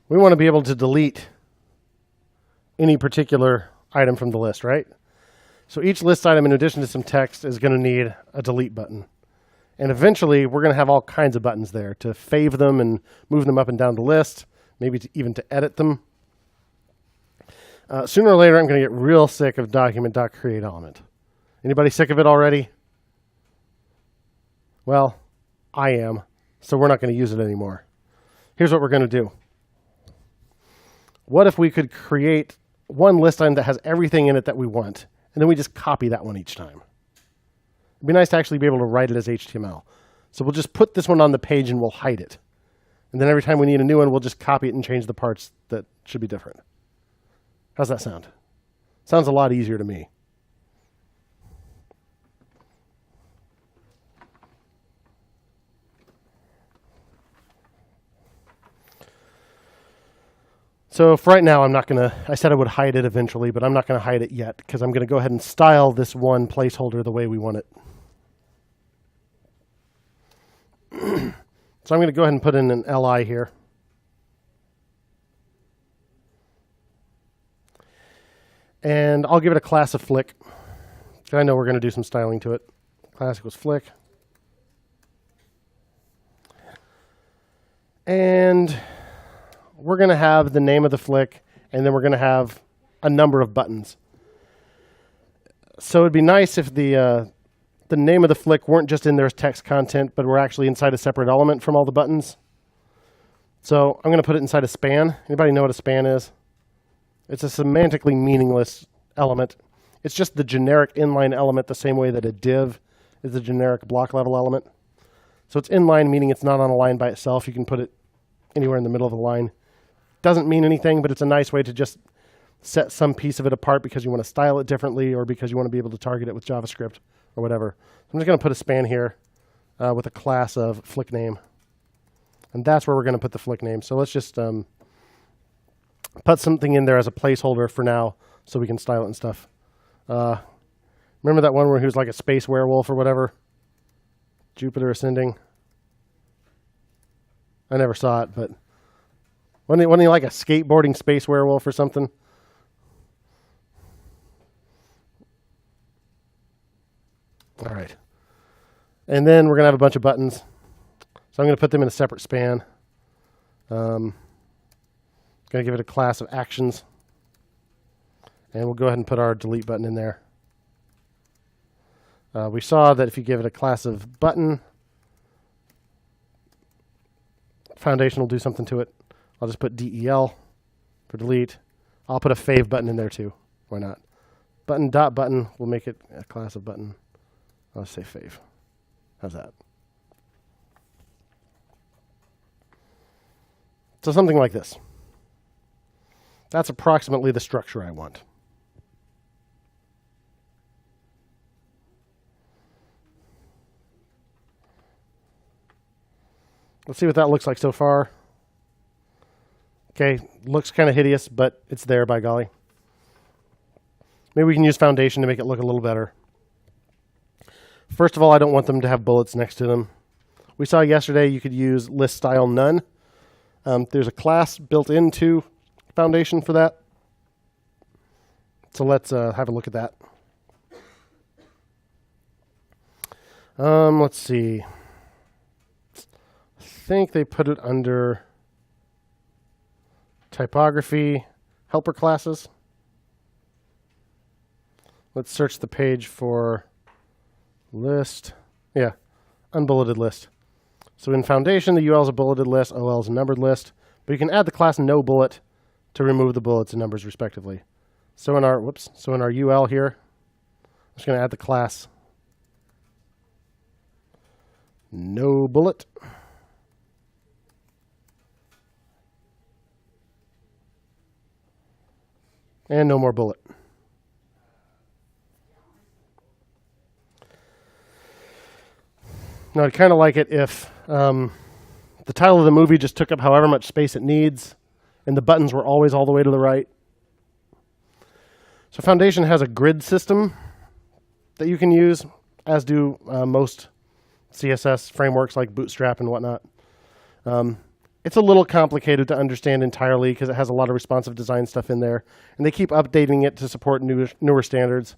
we want to be able to delete any particular item from the list, right? So each list item, in addition to some text, is going to need a delete button. And eventually, we're going to have all kinds of buttons there to fave them and move them up and down the list, maybe even to edit them. Sooner or later, I'm going to get real sick of document.createElement. Anybody sick of it already? Well, I am, so we're not going to use it anymore. Here's what we're going to do. What if we could create one list item that has everything in it that we want, and then we just copy that one each time? It'd be nice to actually be able to write it as HTML. So we'll just put this one on the page and we'll hide it. And then every time we need a new one, we'll just copy it and change the parts that should be different. How's that sound? Sounds a lot easier to me. So for right now, I said I would hide it eventually, but I'm not going to hide it yet because I'm going to go ahead and style this one placeholder the way we want it. So I'm going to go ahead and put in an LI here. And I'll give it a class of flick. I know we're going to do some styling to it. Class equals flick. And we're going to have the name of the flick, and then we're going to have a number of buttons. So it'd be nice if the name of the flick weren't just in there as text content, but we're actually inside a separate element from all the buttons. So I'm going to put it inside a span. Anybody know what a span is? It's a semantically meaningless element. It's just the generic inline element the same way that a div is the generic block level element. So it's inline, meaning it's not on a line by itself. You can put it anywhere in the middle of the line. Doesn't mean anything, but it's a nice way to just set some piece of it apart because you want to style it differently or because you want to be able to target it with JavaScript or whatever. So I'm just going to put a span here with a class of flick name. And that's where we're going to put the flick name. So let's just put something in there as a placeholder for now so we can style it and stuff. Remember that one where he was like a space werewolf or whatever? Jupiter Ascending. I never saw it, but wasn't he like a skateboarding space werewolf or something? All right. And then we're going to have a bunch of buttons. So I'm going to put them in a separate span. Going to give it a class of actions. And we'll go ahead and put our delete button in there. We saw that if you give it a class of button, Foundation will do something to it. I'll just put del for delete. I'll put a fave button in there too. Why not? Button dot button will make it a class of button. I'll say fave. How's that? So something like this. That's approximately the structure I want. Let's see what that looks like so far. Okay, looks kind of hideous, but it's there, by golly. Maybe we can use Foundation to make it look a little better. First of all, I don't want them to have bullets next to them. We saw yesterday you could use list style none. There's a class built into Foundation for that. So let's have a look at that. Let's see. I think they put it under typography helper classes. Let's search the page for list. Yeah, unbulleted list. So in Foundation, the UL is a bulleted list, OL is a numbered list, but you can add the class no bullet to remove the bullets and numbers respectively. So in our UL here, I'm just going to add the class no bullet. And no more bullet. Now, I'd kind of like it if the title of the movie just took up however much space it needs, and the buttons were always all the way to the right. So Foundation has a grid system that you can use, as do most CSS frameworks like Bootstrap and whatnot. It's a little complicated to understand entirely because it has a lot of responsive design stuff in there. And they keep updating it to support newer standards.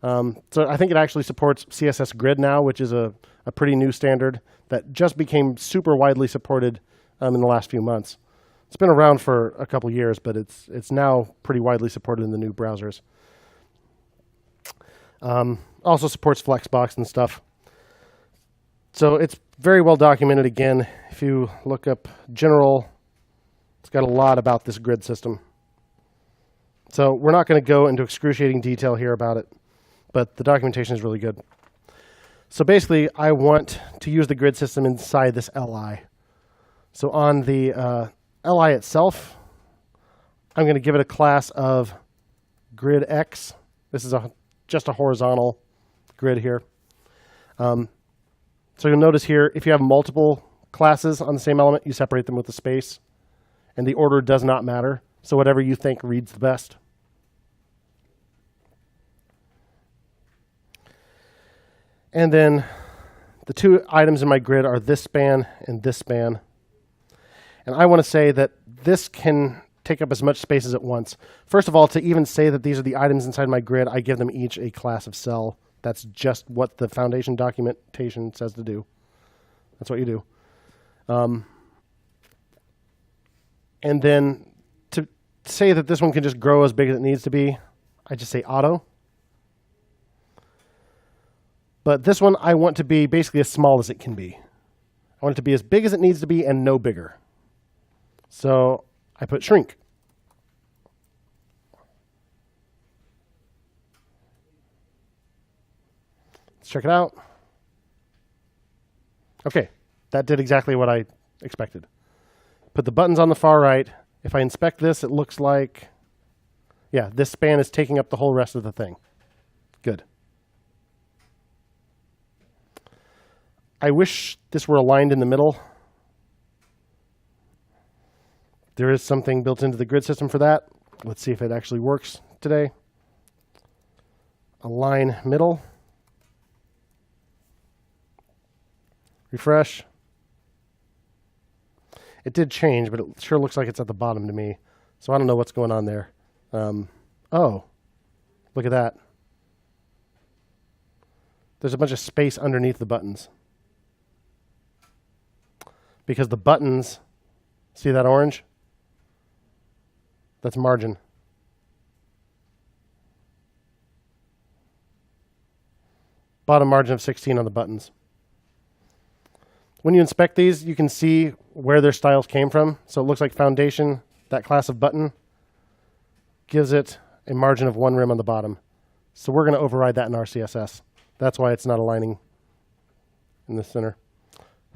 So I think it actually supports CSS Grid now, which is a pretty new standard that just became super widely supported in the last few months. It's been around for a couple years, but it's now pretty widely supported in the new browsers. Also supports Flexbox and stuff. So it's very well documented. Again, if you look up general, it's got a lot about this grid system. So we're not going to go into excruciating detail here about it, but the documentation is really good. So basically, I want to use the grid system inside this LI. So on the LI itself, I'm going to give it a class of grid X. This is just a horizontal grid here. So you'll notice here, if you have multiple classes on the same element, you separate them with a space. And the order does not matter. So whatever you think reads the best. And then the two items in my grid are this span and this span. And I want to say that this can take up as much space as it wants. First of all, to even say that these are the items inside my grid, I give them each a class of cell. That's just what the foundation documentation says to do. That's what you do. And then to say that this one can just grow as big as it needs to be, I just say auto. But this one I want to be basically as small as it can be. I want it to be as big as it needs to be and no bigger. So I put shrink. Let's check it out. Okay, that did exactly what I expected. Put the buttons on the far right. If I inspect this, it looks like, yeah, this span is taking up the whole rest of the thing. Good. I wish this were aligned in the middle. There is something built into the grid system for that. Let's see if it actually works today. Align middle. Refresh. It did change, but it sure looks like it's at the bottom to me. So I don't know what's going on there. Oh, look at that. There's a bunch of space underneath the buttons. Because the buttons, see that orange? That's margin. Bottom margin of 16 on the buttons. When you inspect these, you can see where their styles came from. So it looks like foundation, that class of button, gives it a margin of 1 rem on the bottom. So we're going to override that in our CSS. That's why it's not aligning in the center.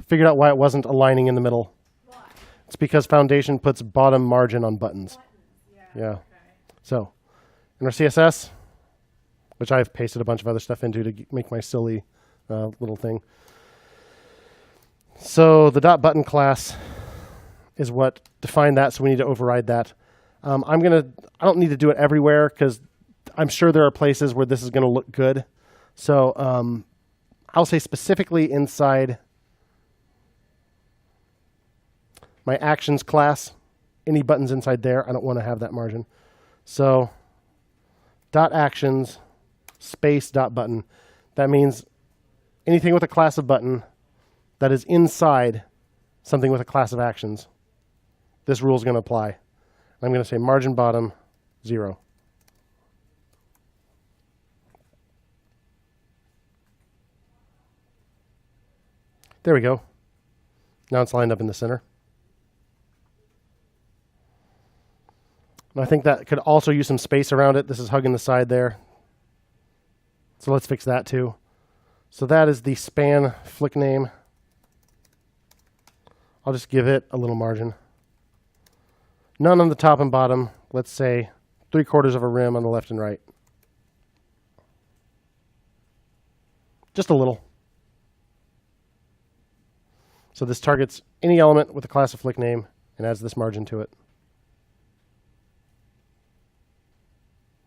Figured out why it wasn't aligning in the middle. Why? It's because foundation puts bottom margin on buttons. Yeah. Okay. So in our CSS, which I've pasted a bunch of other stuff into to make my silly little thing. So the dot button class is what defined that, so we need to override that. I don't need to do it everywhere because I'm sure there are places where this is going to look good. So I'll say specifically inside my actions class, any buttons inside there, I don't want to have that margin. So dot actions space dot button. That means anything with a class of button that is inside something with a class of actions, this rule is going to apply. I'm going to say margin bottom 0. There we go. Now it's lined up in the center. And I think that could also use some space around it. This is hugging the side there. So let's fix that too. So that is the span flick name. I'll just give it a little margin. None on the top and bottom. Let's say 3/4 of a rim on the left and right. Just a little. So this targets any element with a class of flick name and adds this margin to it.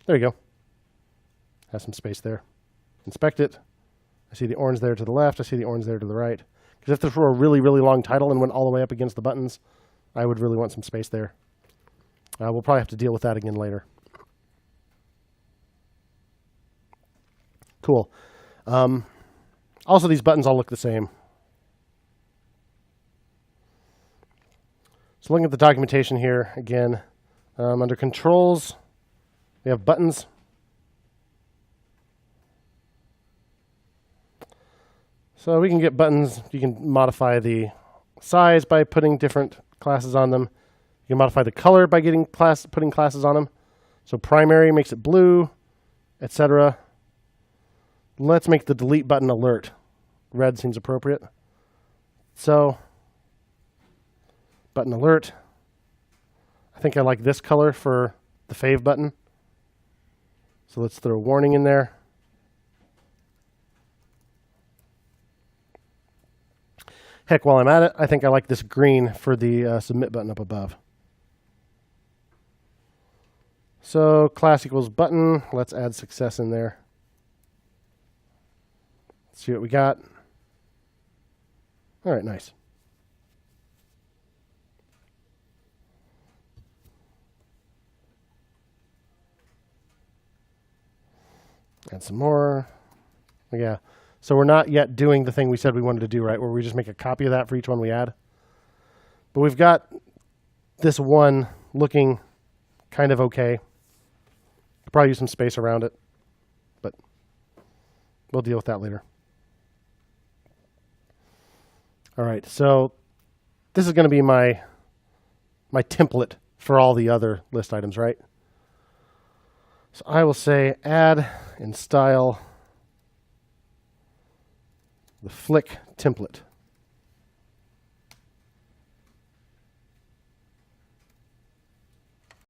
There you go. Has some space there. Inspect it. I see the orange there to the left. I see the orange there to the right. Because if this were a really, really long title and went all the way up against the buttons, I would really want some space there. We'll probably have to deal with that again later. Cool. Also, these buttons all look the same. So looking at the documentation here, again, under controls, we have buttons. So we can get buttons. You can modify the size by putting different classes on them. You can modify the color by putting classes on them. So primary makes it blue, etc. Let's make the delete button alert. Red seems appropriate. So button alert. I think I like this color for the fave button. So let's throw a warning in there. Heck, while I'm at it, I think I like this green for the submit button up above. So class equals button. Let's add success in there. Let's see what we got. All right, nice. Add some more. Yeah. So we're not yet doing the thing we said we wanted to do, right? Where we just make a copy of that for each one we add. But we've got this one looking kind of okay. Could probably use some space around it, but we'll deal with that later. All right, so this is going to be my template for all the other list items, right? So I will say add in style the flick template.